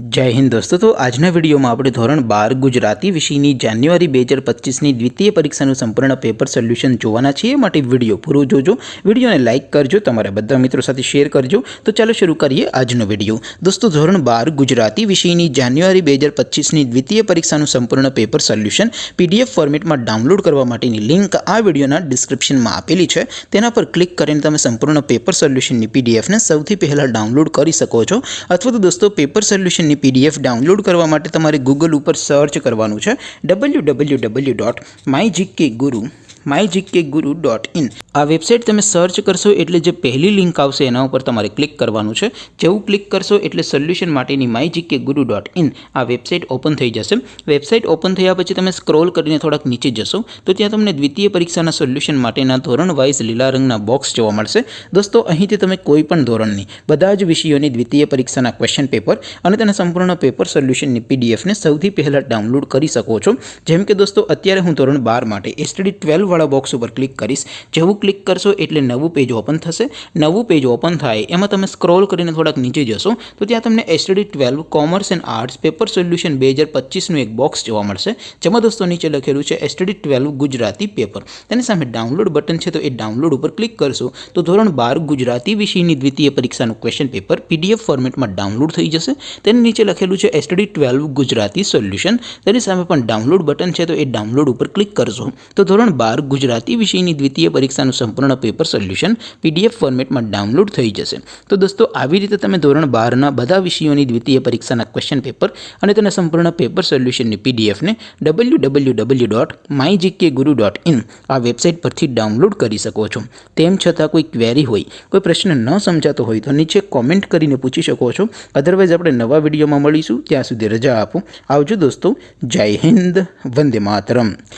जय हिंद दोस्तों। तो आजना वीडियो में આપણે ધોરણ 12 ગુજરાતી વિષયની જાન્યુઆરી 2025 ની દ્વિતીય પરીક્ષાનું સંપૂર્ણ પેપર સોલ્યુશન જોવાના છીએ। માટે વિડિયો પૂરો જોજો, વિડિયોને લાઈક કરજો, તમારા બધા મિત્રો સાથે શેર કરજો। તો ચાલો શરૂ કરીએ આજનો વિડિયો। દોસ્તો ધોરણ 12 ગુજરાતી વિષયની જાન્યુઆરી 2025 ની દ્વિતીય પરીક્ષાનું સંપૂર્ણ પેપર સોલ્યુશન પીડીએફ ફોર્મેટમાં ડાઉનલોડ કરવા માટેની લિંક આ વિડિયોના ડિસ્ક્રિપ્શનમાં આપેલી છે। તેના પર ક્લિક કરીને તમે સંપૂર્ણ પેપર સોલ્યુશનની પીડીએફને સૌથી પહેલા ડાઉનલોડ કરી શકો છો। અથવા તો દોસ્તો પેપર સોલ્યુશન पीडीएफ डाउनलॉड करवा माटे तमारे गूगल पर सर्च करवानुं छे www.mygkguru.in। आ वेबसाइट तमे सर्च करशो एटले जे पहली लिंक आवशे एना उपर तमारे क्लिक करवानुं छे। जेवुं क्लिक करशो एटले सोल्यूशन माटेनी mygkguru.in आ वेबसाइट ओपन थई जशे। वेबसाइट ओपन थया पछी तमे स्क्रॉल करीने थोड़ाक नीचे जशो तो त्यां तमने द्वितीय परीक्षाना सोल्यूशन माटेना धोरण वाइज लीला रंगना बॉक्स जोवा मळशे। दोस्तों અહીંથી તમે કોઈ પણ ધોરણની બધા જ વિષયોની દ્વિતીય પરીક્ષાના ક્વેશ્ચન પેપર અને તેના સંપૂર્ણ પેપર સોલ્યુશનની પીડીએફને સૌથી પહેલા ડાઉનલોડ કરી શકો છો। જેમ કે દોસ્તો અત્યારે હું ધોરણ 12 માટે એસટીડી 12 વાળા બોક્સ ઉપર ક્લિક કરીશ। જેવું ક્લિક કરશો એટલે નવું પેજ ઓપન થશે। નવું પેજ ઓપન થાય એમાં તમે સ્ક્રોલ કરીને થોડાક નીચે જશો તો ત્યાં તમને STD 12 commerce and arts paper solution 2025 નું એક બોક્સ જોવા મળશે। જેમાં દોસ્તો નીચે લખેલું છે એસટીડી 12 ગુજરાતી પેપર। તેની સામે ડાઉનલોડ બટન છે તો એ ડાઉનલોડ ઉપર ક્લિક કરશો તો ધોરણ 12 ગુજરાતી વિષયની દ્વિતીય પરીક્ષાનું ક્વેશ્ચન પેપર પીડીએફ ફોર્મેટમાં ડાઉનલોડ થઈ જશે। તેની નીચે લખેલું છે એસટીડી 12 ગુજરાતી સોલ્યુશન। તેની સામે પણ ડાઉનલોડ બટન છે તો એ ડાઉનલોડ ઉપર ક્લિક કરશો તો ધોરણ 12 ગુજરાતી વિષયની દ્વિતીય પરીક્ષાનું સંપૂર્ણ પેપર સોલ્યુશન પીડીએફ ફોર્મેટમાં ડાઉનલોડ થઈ જશે। તો દોસ્તો આવી રીતે તમે ધોરણ 12 ના બધા વિષયોની દ્વિતીય પરીક્ષાના ક્વેશ્ચન પેપર અને તેના સંપૂર્ણ પેપર સોલ્યુશનની પીડીએફને www.mygkguru.in આ વેબસાઇટ પરથી ડાઉનલોડ કરી શકો છો। તેમ છતાં કોઈ ક્વેરી હોય, કોઈ પ્રશ્ન ન સમજાતો હોય તો નીચે કોમેન્ટ કરીને પૂછી શકો છો। અધરવાઇઝ આપણે નવા વિડીયોમાં મળીશું। ત્યાં સુધી રજા આપો। આવજો દોસ્તો। જય હિન્દ, વંદે માતરમ।